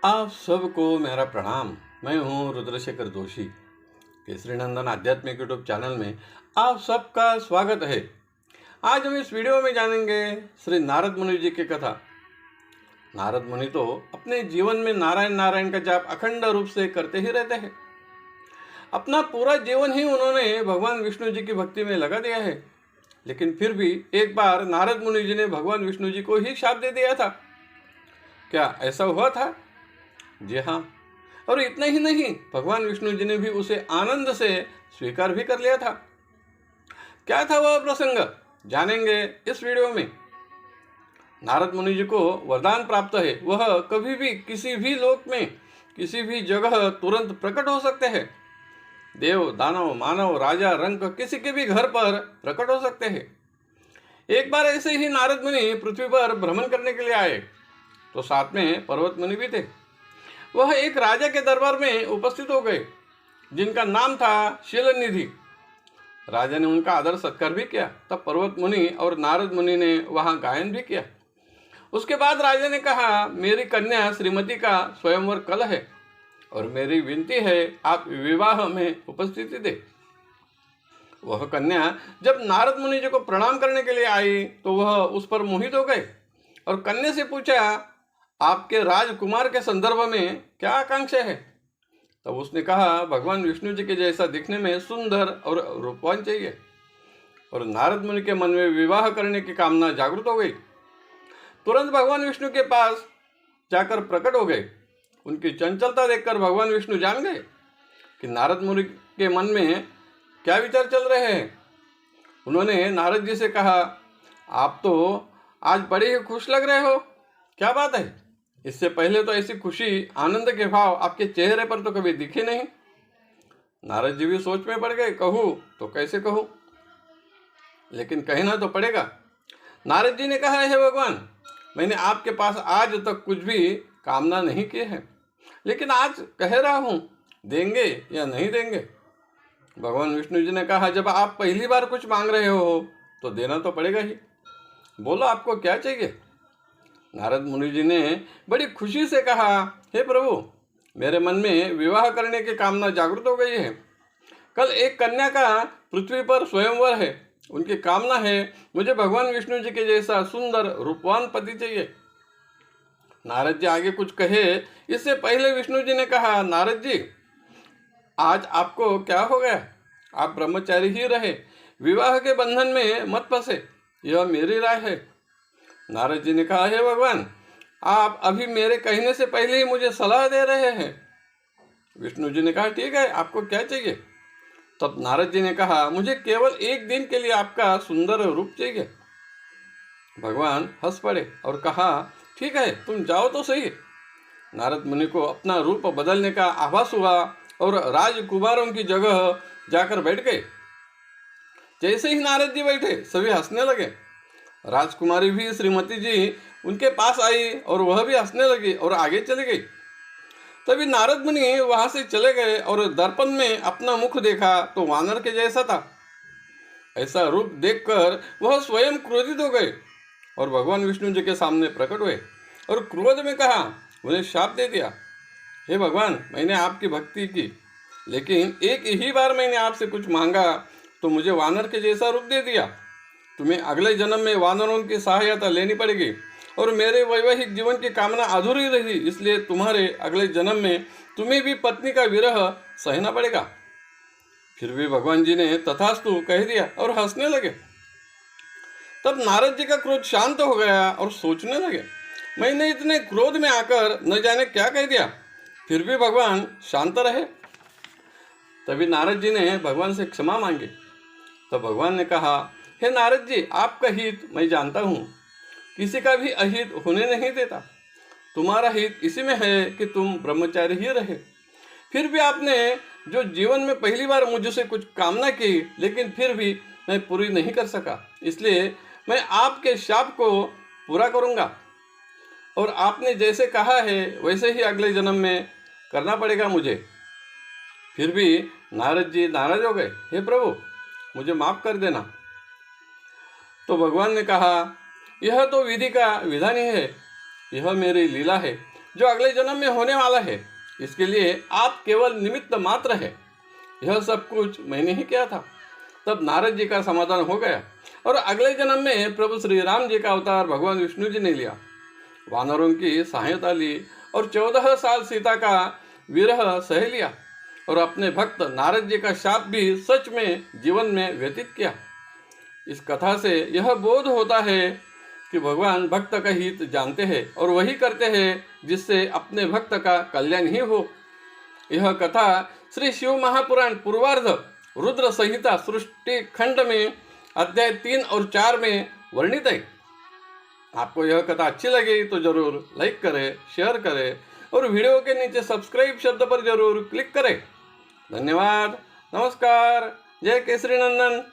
आप सबको मेरा प्रणाम। मैं हूं रुद्रशेखर जोशी। केसरी नंदन आध्यात्मिक यूट्यूब चैनल में आप सबका स्वागत है। आज हम इस वीडियो में जानेंगे श्री नारद मुनि जी की कथा। नारद मुनि तो अपने जीवन में नारायण नारायण का जाप अखंड रूप से करते ही रहते हैं। अपना पूरा जीवन ही उन्होंने भगवान विष्णु जी की भक्ति में लगा दिया है। लेकिन फिर भी एक बार नारद मुनि जी ने भगवान विष्णु जी को ही शाप दे दिया था। क्या ऐसा हुआ था? जी हाँ। और इतना ही नहीं, भगवान विष्णु जी ने भी उसे आनंद से स्वीकार भी कर लिया था। क्या था वह प्रसंग, जानेंगे इस वीडियो में। नारद मुनि जी को वरदान प्राप्त है, वह कभी भी किसी भी लोक में किसी भी जगह तुरंत प्रकट हो सकते हैं। देव, दानव, मानव, राजा, रंक किसी के भी घर पर प्रकट हो सकते हैं। एक बार ऐसे ही नारद मुनि पृथ्वी पर भ्रमण करने के लिए आए, तो साथ में पर्वत मुनि भी थे। वह एक राजा के दरबार में उपस्थित हो गए, जिनका नाम था शीलनिधि। राजा ने उनका आदर सत्कार भी किया। तब पर्वत मुनि और नारद मुनि ने वहां गायन भी किया। उसके बाद राजा ने कहा, मेरी कन्या श्रीमती का स्वयंवर कल है और मेरी विनती है आप विवाह में उपस्थिति दे। वह कन्या जब नारद मुनि जी को प्रणाम करने के लिए आई तो वह उस पर मोहित हो गए और कन्या से पूछा, आपके राजकुमार के संदर्भ में क्या आकांक्षा है? तब उसने कहा, भगवान विष्णु जी के जैसा दिखने में सुंदर और रूपवान चाहिए। और नारद मुनि के मन में विवाह करने की कामना जागृत हो गई। तुरंत भगवान विष्णु के पास जाकर प्रकट हो गए। उनकी चंचलता देखकर भगवान विष्णु जान गए कि नारद मुनि के मन में क्या विचार चल रहे हैं। उन्होंने नारद जी से कहा, आप तो आज बड़े ही खुश लग रहे हो, क्या बात है? इससे पहले तो ऐसी खुशी, आनंद के भाव आपके चेहरे पर तो कभी दिखे नहीं। नारद जी भी सोच में पड़ गए, कहूँ तो कैसे कहूँ, लेकिन कहना तो पड़ेगा। नारद जी ने कहा, है भगवान, मैंने आपके पास आज तक कुछ भी कामना नहीं की है, लेकिन आज कह रहा हूँ, देंगे या नहीं देंगे? भगवान विष्णु जी ने कहा, जब आप पहली बार कुछ मांग रहे हो तो देना तो पड़ेगा ही। बोलो, आपको क्या चाहिए? नारद मुनि जी ने बड़ी खुशी से कहा, हे प्रभु, मेरे मन में विवाह करने की कामना जागृत हो गई है। कल एक कन्या का पृथ्वी पर स्वयंवर है। उनकी कामना है, मुझे भगवान विष्णु जी के जैसा सुंदर रूपवान पति चाहिए। नारद जी आगे कुछ कहे इससे पहले विष्णु जी ने कहा, नारद जी, आज आपको क्या हो गया? आप ब्रह्मचारी ही रहे, विवाह के बंधन में मत फंसे, यह मेरी राय है। नारद जी ने कहा, हे भगवान, आप अभी मेरे कहने से पहले ही मुझे सलाह दे रहे हैं। विष्णु जी ने कहा, ठीक है, आपको क्या चाहिए? तब नारद जी ने कहा, मुझे केवल एक दिन के लिए आपका सुंदर रूप चाहिए। भगवान हंस पड़े और कहा, ठीक है, तुम जाओ तो सही। नारद मुनि को अपना रूप बदलने का आभास हुआ और राजकुमारों की जगह जाकर बैठ गए। जैसे ही नारद जी बैठे, सभी हंसने लगे। राजकुमारी भी श्रीमती जी उनके पास आई और वह भी हंसने लगी और आगे चली गई। तभी नारद मुनि वहां से चले गए और दर्पण में अपना मुख देखा तो वानर के जैसा था। ऐसा रूप देखकर वह स्वयं क्रोधित हो गए और भगवान विष्णु जी के सामने प्रकट हुए और क्रोध में कहा, उन्हें शाप दे दिया, हे भगवान, मैंने आपकी भक्ति की, लेकिन एक ही बार मैंने आपसे कुछ मांगा तो मुझे वानर के जैसा रूप दे दिया। तुम्हें अगले जन्म में वानरों की सहायता लेनी पड़ेगी और मेरे वैवाहिक जीवन की कामना अधूरी रही, इसलिए तुम्हारे अगले जन्म में तुम्हें भी पत्नी का विरह सहना पड़ेगा। फिर भी भगवान जी ने तथास्तु कह दिया और हंसने लगे। तब नारद जी का क्रोध शांत हो गया और सोचने लगे, मैंने इतने क्रोध में आकर न जाने क्या कह दिया, फिर भी भगवान शांत रहे। तभी नारद जी ने भगवान से क्षमा मांगी। तब भगवान ने कहा, हे नारद जी, आपका हित मैं जानता हूँ, किसी का भी अहित होने नहीं देता। तुम्हारा हित इसी में है कि तुम ब्रह्मचारी ही रहे। फिर भी आपने जो जीवन में पहली बार मुझसे कुछ कामना की, लेकिन फिर भी मैं पूरी नहीं कर सका, इसलिए मैं आपके शाप को पूरा करूँगा और आपने जैसे कहा है वैसे ही अगले जन्म में करना पड़ेगा मुझे। फिर भी नारद जी नाराज हो गए, हे प्रभु, मुझे माफ़ कर देना। तो भगवान ने कहा, यह तो विधि का विधान ही है, यह मेरी लीला है। जो अगले जन्म में होने वाला है। इसके लिए आप केवल निमित्त मात्र है। यह सब कुछ मैंने ही किया था। तब नारद जी का समाधान हो गया और अगले जन्म में प्रभु श्री राम जी का अवतार भगवान विष्णु जी ने लिया, वानरों की सहायता ली और 14 साल सीता का विरह सह लिया और अपने भक्त नारद जी का शाप भी सच में जीवन में व्यतीत किया। इस कथा से यह बोध होता है कि भगवान भक्त का हित जानते हैं और वही करते हैं जिससे अपने भक्त का कल्याण ही हो। यह कथा श्री शिव महापुराण पूर्वार्ध रुद्र संहिता सृष्टि खंड में अध्याय 3 और 4 में वर्णित है। आपको यह कथा अच्छी लगी तो जरूर लाइक करें, शेयर करें और वीडियो के नीचे सब्सक्राइब शब्द पर जरूर क्लिक करें। धन्यवाद। नमस्कार। जय केसरी नंदन।